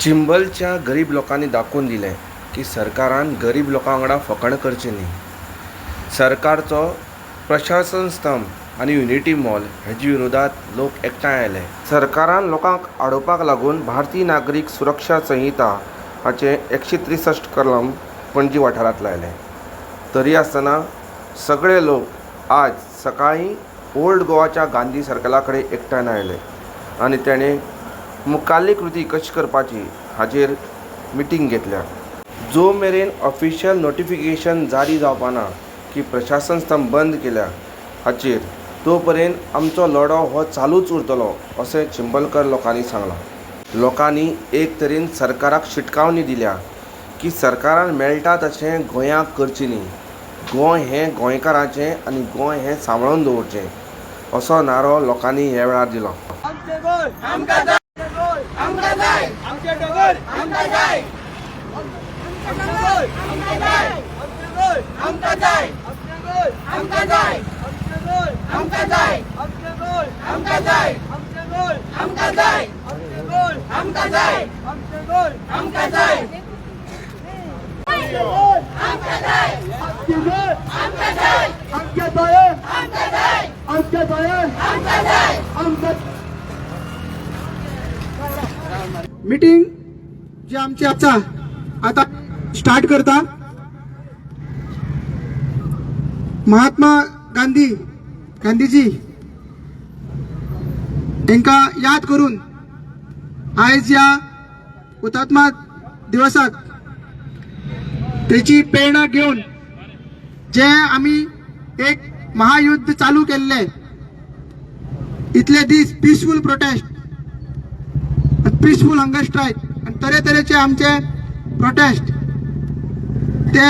चिंबलच्या गरीब लोकांनी दाखवून दिलें की सरकारान गरीब लोकां वांगडा फकाणां करची न्ही. सरकारचो प्रशासन स्तंभ आनी युनिटी मॉल हेजे विरोधात लोक एकठांय आयले. सरकारान लोकांक आडोवपाक लागून भारतीय नागरीक सुरक्षा संहिता हाचे 163 कलम पणजी वाठारांत लायले. तरी आसतना सगळे लोक आज सकाळीं ओल्ड गोवाच्या गांधी सर्कला कडेन एकठांय आयले आनी तेणें मुखाल्ली कृती कशी करपाची हाचेर मिटींग घेतल्या. जो मेरेन ऑफिशियल नोटिफिकेशन जारी जावपाना की प्रशासन स्तंभ बंद केल्या हाचेर तो पर्यंत आमचो लढो हो चालूच उरतलो अशें चिंबलकर लोकांनी सांगलां. लोकांनी एक तरेन सरकाराक शिटकावणी दिल्या की सरकारान मेळटा तशें गोंयांक करची न्ही. गोंय हें गोंयकारांचें आनी गोंय हें सांबाळून दवरचें असो नारो लोकांनी ह्या वेळार दिलो. मीटिंग जी आमची आता स्टार्ट करता. महात्मा गांधीजी तांकां याद करून आयज या हुतात्मा दिवसाक त्याची प्रेरणा घेऊन जे आम्ही एक महायुद्ध चालू केल्ले इतले दीस peaceful protest, peaceful hunger strike आणि तरेतरेचे आमचे प्रोटेस्ट ते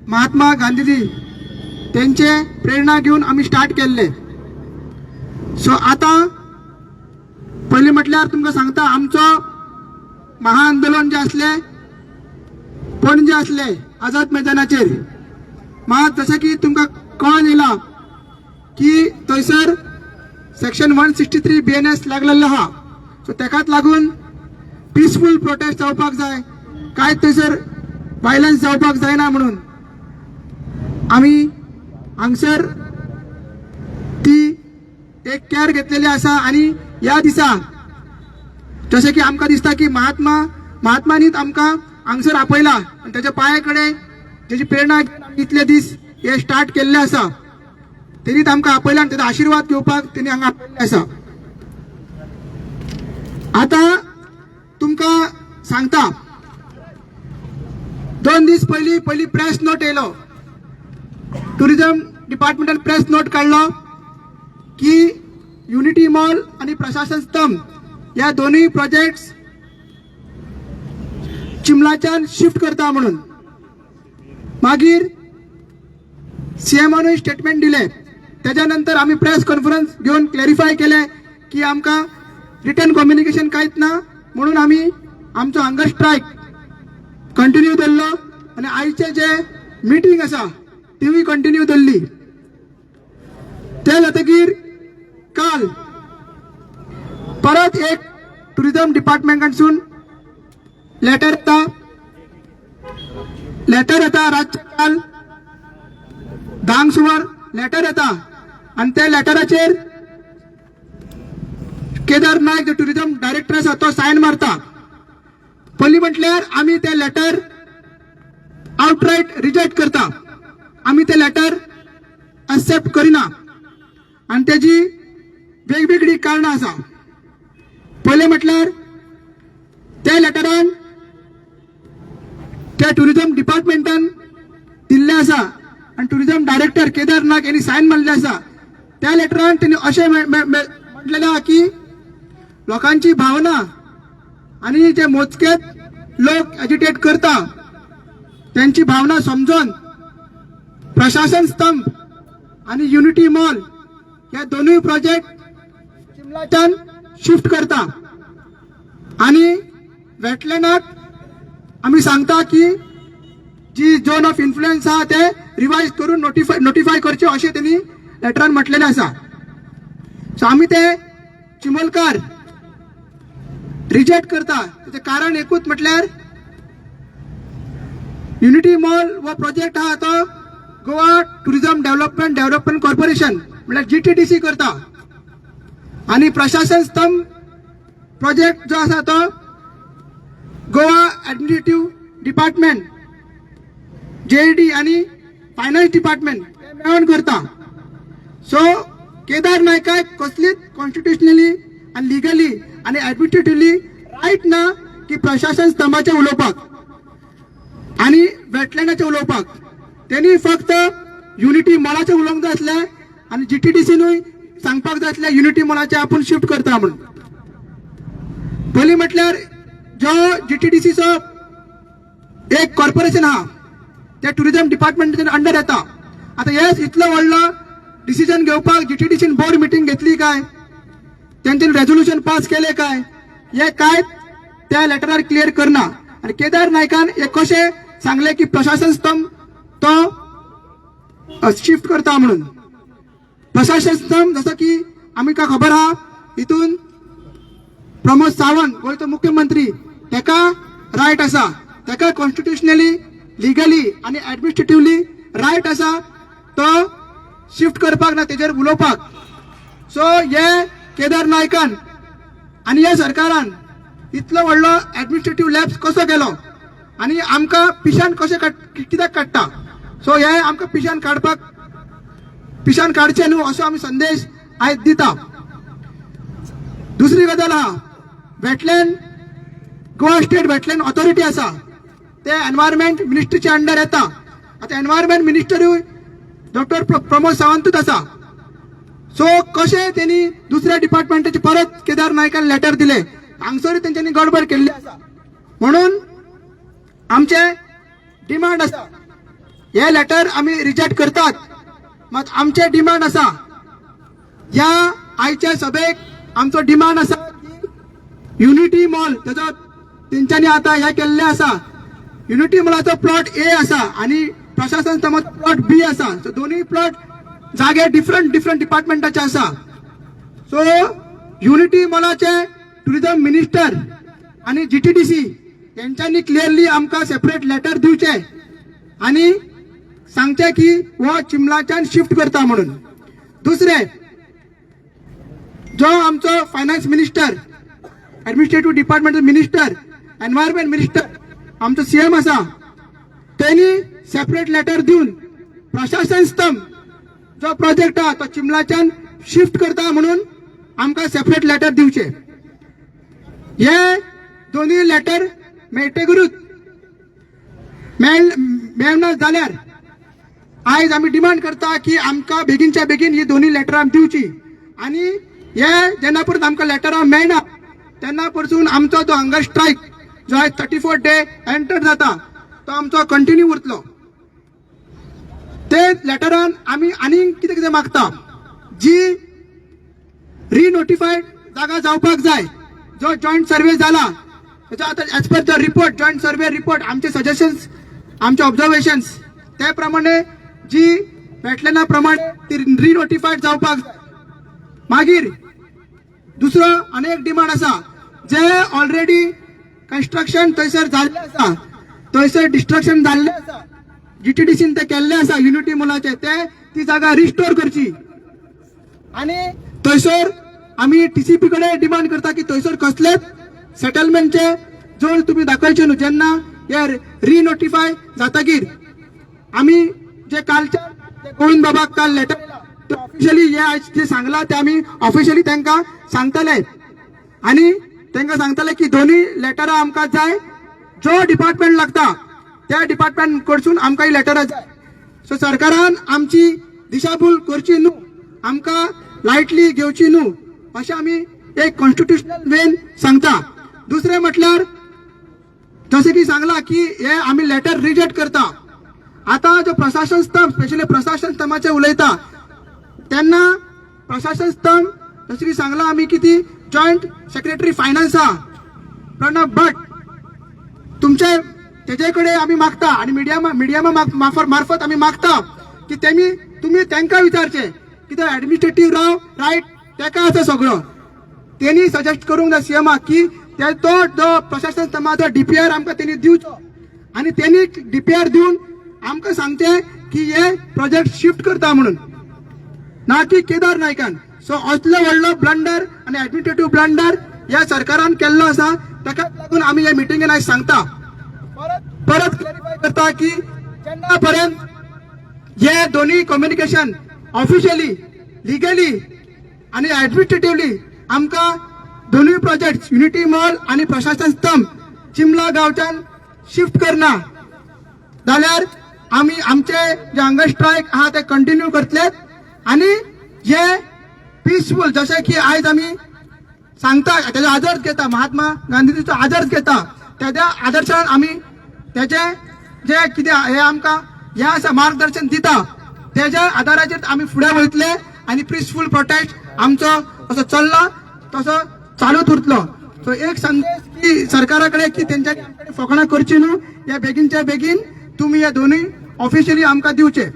महात्मा गांधीजी त्यांचे प्रेरणा घेऊन आम्ही स्टार्ट केल्ले. सो आता पहिले म्हटल्यार तुमकां सांगता आमचो महाआंदोलन जे असले पणजे असले आझाद मैदानाचेर मात जशें की तुमकां कळून येयला की थंयसर सेक्शन 163 BNS लागलेलो आहा. सो तेकाच लागून पीसफुल प्रोटेस्ट जावपाक जाय, काय थंयसर वायलन्स जावपाक जायना म्हणून आमी हांगसर ती एक केअर घेतलेली आसा. आणि ह्या दिसा जशें की आमकां दिसता की महात्मानीच आमकां हांगसर आपयला आनी त्याच्या पांया कडेन जेची प्रेरणा इतले दीस हे स्टार्ट केल्ले आसा तेणीच आमकां आपयला आनी तेचो आशिर्वाद घेवपाक तेणी हांगा आपयल्ले आसा. आता तुमकां सांगता 2 दीस पयली प्रेस नोट येयलो. टुरिझम डिपार्टमेंटान प्रेस नोट काढलो की युनिटी मॉल आणि प्रशासन स्तंभ या दोन्ही प्रोजेक्ट्स चिमलाच्यान शिफ्ट करता म्हणून. मागीर सीएमओने स्टेटमेंट दिले. त्याच्यानंतर आम्ही प्रेस कॉन्फरन्स घेऊन क्लॅरिफाय केले की आमकां रिटर्न कम्युनिकेशन कांयच ना म्हणून आम्ही आमचो हंगर स्ट्राईक कंटिन्यू दवरलो आणि आयचे जे मिटींग आसा तीवूय कंटिन्यू दवरली. ते जातकीर काल परत एक टुरिझम डिपार्टमेंटासून लेटर येता राज्यपाल धांक सुमार लेटर येता आणि त्या लेटराचेर केदार नायक जो टुरिझम डायरेक्टर आसा तो सायन मारता. पयलीं म्हटल्यार आमी ते लेटर आउटरायट रिजेक्ट करता. आमी ते लेटर एक्सेप्ट करिना आणि त्याची वेगवेगळी कारणां आसा. पयलें म्हटल्यार त्या लेटरान त्या टुरिझम डिपार्टमेंटान दिल्ले आसा आणि टुरिझम डायरेक्टर केदार नायक यांनी सायन मारले आसा. त्या लेटरान त्यांनी अशें म्हटलेलें आहा की लोकांची भावना आणि जे मोजकेच लोक एजिटेट करता त्यांची भावना समजून प्रशासन स्तंभ आणि युनिटी मॉल या दोन्ही प्रोजेक्ट शिमलाच्यान शिफ्ट करता. आणि वेटलँडाक आम्ही सांगता की जी झोन ऑफ इन्फ्लुएन्स आहा ते रिवाइज करून नोटिफाय करचे अशें त्यांनी लेटरान म्हटलेलें आसा. सो आम्ही ते चिमलकार रिजेक्ट करता त्याचे कारण एकूच म्हटल्यार युनिटी मॉल हो प्रोजेक्ट हा तो गोवा टुरिझम डेव्हलपमेंट कॉर्पोरेशन म्हटल्यार GTDC करता आणि प्रशासन स्तंभ प्रोजेक्ट जो आसा तो गोवा ऍडमिनिस्ट्रेटिव्ह डिपार्टमेंट JAD आणि फायनान्स डिपार्टमेंट मेळून करता. सो केदार नायकाक कसलीच कॉन्स्टिट्युशनली आणि लिगली आणि ऍडमिनिस्ट्रेटिव्हली रायट ना की प्रशासन स्तंभाचे उलोवपाक आणि वेटलँडाचे उलोवपाक. त्यांनी फक्त युनिटी मॉलाचे उलोवंक जाय आसले आणि GTDCनूय सांगपाक जाय आसले युनिटी मॉलाचे आपूण शिफ्ट करता म्हणून. पयलीं म्हटल्यार जो GTDCचो एक कॉर्पोरेशन आहा त्या टुरिझम डिपार्टमेंटाच्या अंडर येता. आता हेच इतलो व्हडलो डिसिजन घेवपाक GTDCन बोर्ड मिटींग घेतली काय, त्यांच्यानी रेझोल्युशन पास केले काय, हे काय त्या लेटरार क्लियर करना. आणि केदार नायकान हे कशें सांगले की प्रशासन स्तंभ तो शिफ्ट करता म्हणून. प्रशासन स्तंभ जसं की आमकां खबर आहा हितून प्रमोद सावंत गोंयचो मुख्यमंत्री तेका रायट आसा, तेका कॉन्स्टिट्युशनली लिगली आणि ऍडमिनिस्ट्रेटिव्हली रायट आसा तो शिफ्ट करपाक ना तेजेर उलोवपाक. सो हे केदार नायकान आणि ह्या सरकारान इतलो व्हडलो ऍडमिनिस्ट्रेटिव्ह लॅब्स कसो केलो आणि आमकां पिशान कशें कित्याक काडटा. सो हे आमकां पिशान काडचे न्हू असो आमी संदेश आयज दिता. दुसरी गजाल आहा wetland Goa state wetland authority आसा ते एनवायरमेंट मिनिस्ट्रीच्या अंडर येता. आता एनवायरमेंट मिनिस्टरूय डॉक्टर प्रमोद सावंतूच आसा. सो कशें त्यांनी दुसऱ्या डिपार्टमेंटाचे परत केदार नायकान लेटर दिले हांगसर तेंच्यांनी गडबड केल्ली आसा. म्हणून आमचे डिमांड आसा हे लेटर आमी रिजेक्ट करतात. मात आमचे डिमांड आसा ह्या आयच्या सभेक आमचो डिमांड आसा युनिटी मॉल तेजो तेंच्यांनी आता हे केल्ले आसा. युनिटी मॉलाचो प्लॉट A आसा आणि प्रशासन स्तंभाचो प्लॉट B आसा. सो दोन्ही प्लॉट जागे डिफरंट डिपार्टमेंटाचे आसा. सो युनिटी मॉलाचे टुरिझम मिनिस्टर आणि GTDC त्यांच्यानी क्लिअरली आमकां सेपरेट लेटर दिवचे आणि सांगचे की हो चिमलाच्यान शिफ्ट करता म्हणून. दुसरे जो आमचो finance minister administrative department minister environment minister आमचो CM आसा त्यांनी सेपरेट लेटर दिवन प्रशासन स्तंभ जो प्रोजेक्ट आहा तो चिमलाच्यान शिफ्ट करता म्हणून आमकां सेपरेट लेटर दिवचे. हे दोन्ही लेटर मेळटकूच मेळना जाल्यार आयज आमी डिमांड करता की आमकां बेगीनच्या बेगीन ही दोन्ही लेटरां दिवची आणि हे जेन्ना परत आमकां लेटरां मेळना तेन्ना परतून आमचो जो हंगर स्ट्रायक जो आयज 34th डे एंटर जाता तो आमचो कंटिन्यू उरतलो. ते लेटरान आमी आनी कितें मागता जी रिनोटिफाईड जागा जावपाक जाय. जो जॉईंट सर्वे जाला as per the report joint survey report आमचे सजेशन्स आमचे ऑब्झर्वेशन्स त्या प्रमाणे जी वेटलँडा प्रमाणे ती रिनोटिफाईड जावपाक जाय. मागीर दुसरो अनेक डिमांड आसा जे ऑलरेडी कन्स्ट्रक्शन थंयसर जाल्ले आसा थंयसर डिस्ट्रक्शन जाल्ले आसा GTDCन ते केल्ले आसा युनिटी मॉलाचे ते ती जागा रिस्टोर करची आणि थंयसर आमी TCP कडे डिमांड करता की थंयसर कसलेच सेटलमेंटचे जोड तुम्ही दाखयचे न्हू. जेन्ना हे रिनोटिफाय जातकीर आमी जे कालच्या गोविंद बाबाक काल लेटर ऑफिशियली हे आयज जे सांगला ते आमी ऑफिशियली तांकां सांगतले आणि तांकां सांगतले की दोन्ही लेटरां आमकां जाय जो डिपार्टमेंट लागता त्या डिपार्टमेंट कडसून आमकां ही लेटरां जाय. सो सरकारान आमची दिशाभूल करची न्हू आमकां लायटली घेवची न्हू अशें आमी एक कॉन्स्टिट्युशनल वेन सांगता. दुसरे म्हटल्यार जसे की सांगला की हे आमी लेटर रिजेक्ट करता. आता जो प्रशासन स्तंभ स्पेशली प्रशासन स्तंभाचे उलयता तेन्ना प्रशासन स्तंभ जसे की सांगला आमी की ती जॉईंट सेक्रेटरी फायनान्स आहा प्रणब भट तुमचे तेजे कडेन आमी मागता आणि मिडियमा मार्फत आमी मागता की तुम्ही तांकां विचारचे कित्याक ऍडमिनिस्ट्रेटिव्ह रायट तेका आसा सगळो. त्यांनी सजेस्ट करूंक जाय CMाक की तो जो प्रशासन स्तंभाचो डीपीआर आमकां तेणी दिवचो आणि त्यांनी डीपीआर दिवन आमकां सांगचे की हे प्रोजेक्ट शिफ्ट करता म्हणून, ना की केदार नायकान. सो असलो व्हडलो ब्लंडर आणि ऍडमिनिस्ट्रेटिव्ह ब्लंडर या सरकारान केल्लो आसा. ताका लागून आमी ह्या मिटिंगेन आयज सांगता, परत क्लॅरिफाय करता की जेन्ना पर्यंत हे दोन्ही कम्युनिकेशन ऑफिशियली, लिगली आणि ऍडमिनिस्ट्रेटिव्हली आमकां दोन्ही प्रोजेक्ट युनिटी मॉल आणि प्रशासन स्तंभ चिमला गांवच्यान शिफ्ट करना जाल्यार आमी आमचे जे हंगर स्ट्रायक आहा ते कंटिन्यू करतले. आणि जे पीसफुल जशें की आयज आमी सांगता तेजो आदर्श घेता, महात्मा गांधीजीचो आदर्श घेता, तेज्या आदर्शान आमी तेजे जे कितें हे आमकां हे आसा मार्गदर्शन दिता तेज्या आदाराचेर आमी फुडें वयतले आणि पीसफुल प्रोटेस्ट आमचो असो चल्ला तसो चालूच उरतलो. सो एक संदेश की सरकारा कडेन की तेंच्यांनी आमकडे फकाणां करची न्हू, हे बेगीनच्या बेगीन तुम्ही हे दोन्ही ऑफिशियली आमकां दिवचे.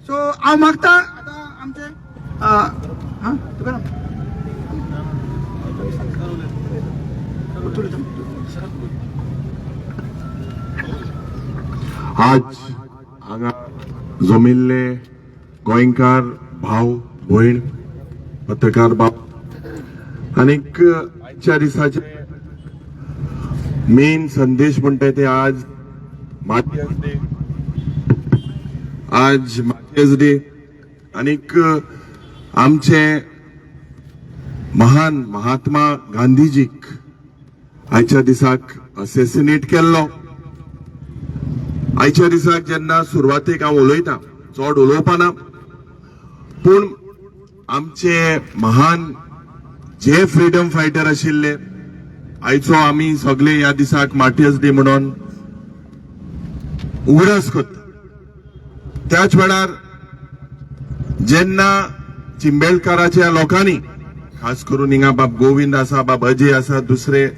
सो हांव मागता आतां आमचे तुकाराम आज हांगा जमिल्ले गोंयकार भाव भयण पत्रकार भाव आनीक आजच्या दिसाचे मेन संदेश म्हणटा ते आज मार्टियर्स डे आनीक आमचे महान महात्मा गांधीजीक आयच्या दिसाक असॅसिनेट केल्लो. आयच्या दिसाक जेन्ना सुरवातेक हांव उलयतां चड उलोवपाना, पूण आमचे महान जे फ्रीडम फायटर आशिल्ले आयचो आमी सगळे ह्या दिसाक मार्टियर्स डे म्हणून उगडास करता. त्याच वेळार जेन्ना चिंबेलकाराच्या लोकांनी, खास करून हिंगा बाब गोविंद आसा, बाब अजय आसा, दुसरे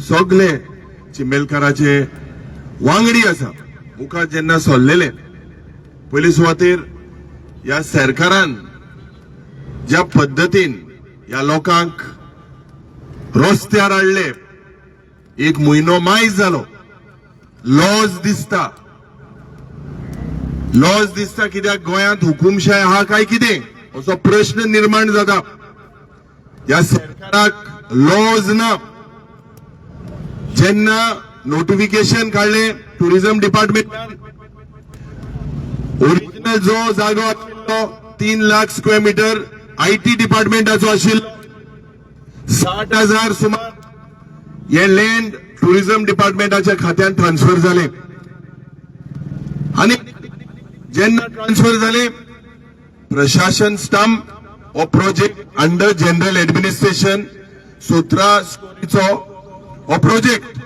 सगळे चिंबेलकाराचे वांगडी आसा, मुखार जेन्ना सरलेले पयली सुवातेर ह्या सरकारान ज्या पद्दतीन ह्या लोकांक रस्त्यार हाडले, एक म्हयनो मायज जालो, लॉज दिसता कित्याक गोंयांत हुकुमशाय आहा काय कितें असो प्रश्न निर्माण जाता. ह्या सरकाराक लॉज ना. जेन्ना नोटिफिकेशन काढले टुरिझम डिपार्टमेंटान, ओरिजिनल जो जागो आशिल्लो 3 लाख स्क्वेअर मीटर IT डिपार्टमेंटाचो आशिल्लो, 60,000 सुमार हे लँड टुरिझम डिपार्टमेंटाच्या खात्यान ट्रान्सफर जाले. आणि जेन्ना ट्रान्सफर जाले, प्रशासन स्तंभ हो प्रोजेक्ट अंडर जनरल एडमिनिस्ट्रेशन 17 स्टोरीचो हो प्रोजेक्ट.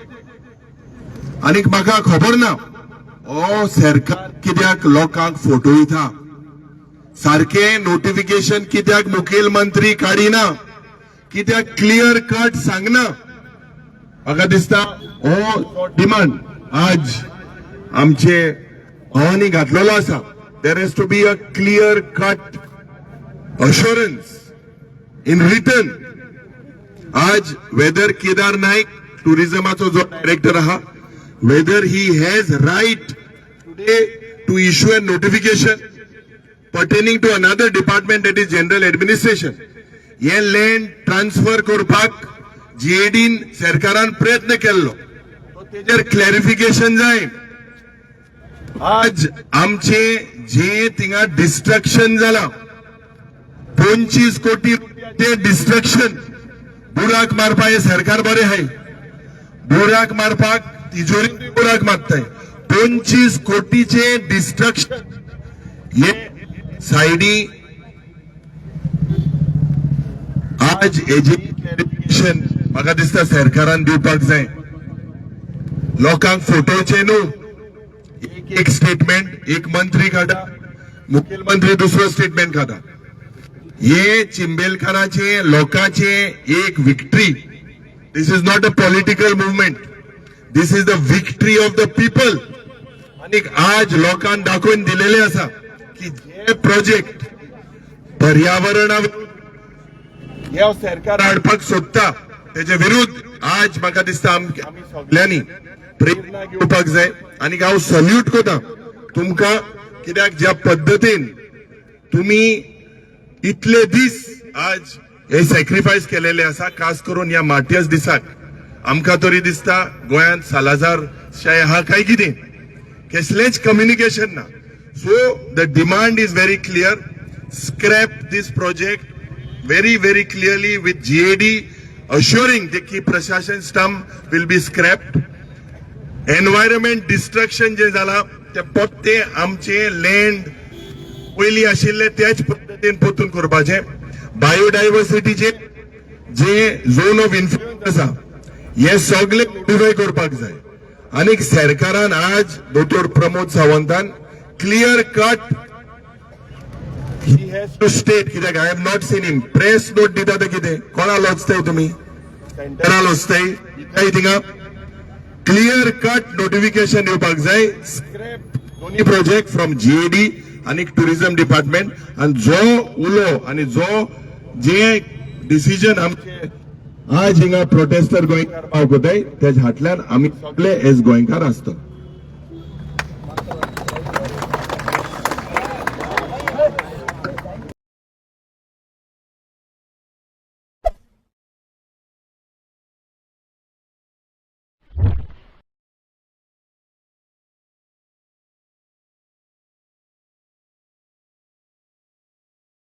आनीक म्हाका खबर ना हो सरकार कित्याक लोकांक फटयता, सारखे नोटिफिकेशन कित्याक मुखेलमंत्री काडिना, कित्याक क्लियर कट सांगना. म्हाका दिसता हो डिमांड आज आमचे भावांनी घातलेलो आसा. There has to be a clear cut assurance in written. आज whether Kedar Naik tourismacho जो डायरेक्टर आहा, whether he has right today to issue a notification pertaining to another department, that is general administration, हे land transfer करपाक JD सरकारान प्रयत्न केल्लो, तेजेर clarification जाय. आज आमचे जे थिंगा डिस्ट्रक्शन जाला 25 कोटी ते डिस्ट्रक्शन, बुराक मारपाक हे सरकार बरे आहे, बुराक मारपाक तिजोरी बुराक मारताय. 25 कोटीचे डिस्ट्रक्शन हे सायडी. आज हेजे क्लॅरिफिकेशन म्हाका दिसता सरकारान दिवपाक जाय. लोकांक फटोवचे न्हू. एक स्टेटमेंट एक मंत्री काढा, मुखेलमंत्री दुसरो स्टेटमेंट काढा. ये चिंबेलकाराचे लोकांचे एक victory. This is not a political movement, this is the victory of the people. आणि आज लोकांना दाखवून दिलेले असा की जे प्रोजेक्ट पर्यावरणावर सरकार हाडपाक सोदता तेजे विरुद्ध आज म्हाका दिसता आमी सगळ्यांनी प्रेरणा घेवपाक जाय आनी हांव सल्यूट करता तुमकां कित्याक ज्या पद्दतीन तुम्ही इतले दीस आज हे सॅक्रिफायस केलेले आसा खास करून ह्या माटियस दिसाक आमकां तरी दिसता गोंयांत सालाजार शाय आहा काय कितें कसलेंच कम्युनिकेशन ना so the demand is very clear scrap this project very clearly with GAD assuring की प्रशासन stump will be scrapped. Environment destruction जे जाला ते पत्ते आमचे लँड पयली आशिल्ले त्याच पद्धतीन पोतून करपाचे बायोडायवर्सिटीचे जे झोन ऑफ इन्फ्लुएन्स आसा हे सगळे मॉडिफाय करपाक जाय आनी सरकारान आज दोतोर प्रमोद सावंतान clear cut he has to state कित्याक I have not seen him press note दिता ते कितें कोणाल वचताय तुमी सेंटराल वचताय काय थिंगा क्लियर कट नोटिफिकेशन येवपाक जाय स्क्रॅप दोन्ही प्रोजेक्ट फ्रॉम GAD आणि टुरिझम डिपार्टमेंट आणि जो उलो आणि जो जे डिसिजन आमचे आज हिंगा प्रोटेस्टर गोंयकार पावताय तेज हाटल्यान आमी सगळे एज गोंयकार आसता